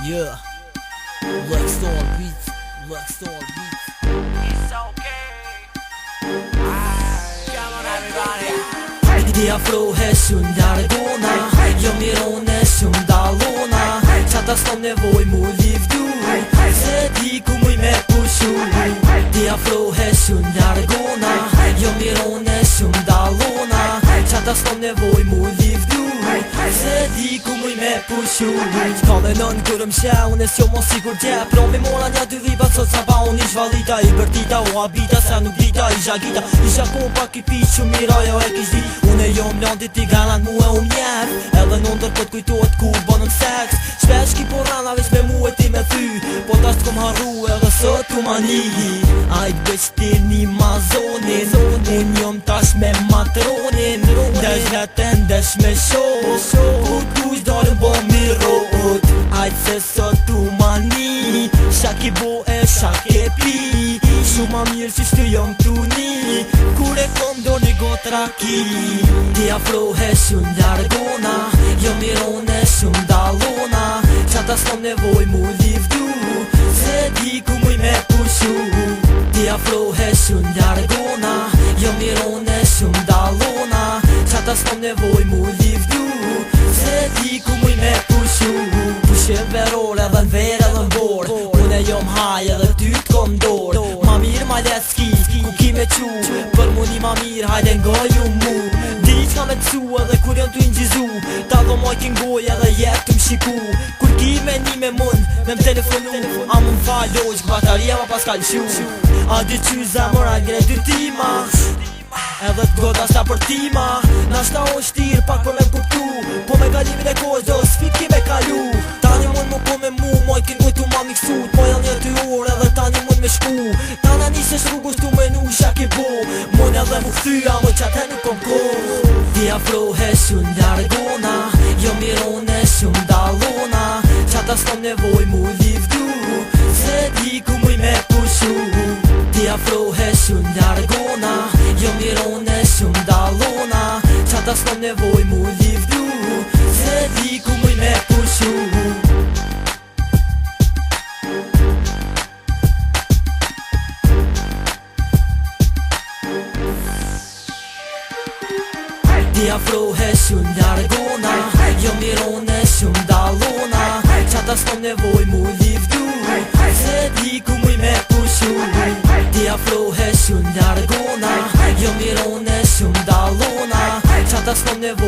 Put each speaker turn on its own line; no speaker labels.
Yeah, Blackstone Beats, Blackstone Beats.
It's okay. Come on everybody.
Di afrohe shumë largona, jo mirone shumë dalona. Qata s'kom nevoj mu livdu, se di ku muj me pushu. Di afrohe shumë largona, jo mirone shumë dalona. Qata s'kom nevoj mu livdu, se di ku muj me pushu. Ka dhe nën kërëm shë, unë e s'jo mos sigur gje. Pro me mora nja dy dhiba, sot sa ba unë ish valita. I bërtita o habita, se nuk dita i zhagita. Isha kompa ki pi që mira jo e kish dit. Unë e jom landit i ganat mu e njef. Edhe në ndërkot kujtojt ku bënëm seks. Shpesh ki po rana veç me mu e ti me thy. Po ta s'kom harru edhe sot ku mani. Ajt veç ti një mazonin, unë jom tash me matronin. Ndesh veten, ndesh me shok, ku t'kush dalën bo mirot. Ajt se sot tu mani, shak i bo e shak e pi. Shuma mirë që shtu jom t'u ni, kur e kom do një gotra ki. Ti afrohe shumë largona, jo mirone shumë dalona. Qata s'kom nevoj mu livdu, se di ku muj me pushu. Ti afrohe shumë largona, jo mirone shumë dalona. Qata s'kom nevoj mu livdu, se di ku muj me pushu. Pushe verore edhe n'ver edhe n'bor, unë e jom haj edhe ty t'kom dor. Ma mirë ma leski, ku ki me qu, për mu një ma mirë hajde ngaju mu. Di qka me t'su edhe kur jom t'u ingjizu, ta do moj t'ingoj edhe jet t'u m'shiku. Kur ki me një me mund, me m'telefonu, a mu m'faloj, këbataria ma pas ka lëshu. A di qy zemër a gre dy tima, edhe t'goda shta për tima. Na shta o shtir pak për me m'kuptu, po me kalimin e kohës do s'fit ki me kalu. Tani mund mu po me mu, moj kin kujtu ma miksut. Po janë një ty orë edhe tani mund me shku. Tana nisësh rrugës tu menu shak i bo, mund edhe mu kthyja mo qate nuk kom ko. Ti afrohe shumë largona, jo mirone shumë dalona. Qata s'kom nevoj mu livdu, se di ku muj me pushu. Ti afrohe shumë largona, jo mirone shumë dalona. Qata s'kom nevoj mu livdu, se di ku muj me pushu. Ti afrohe shumë largona, jo mirone shumë dalona. Qata s'kom nevoj mu livdu, se di ku muj me pushu. Ti afrohe shumë largona, jo mirone shumë dalona. Qata s'kom nevoj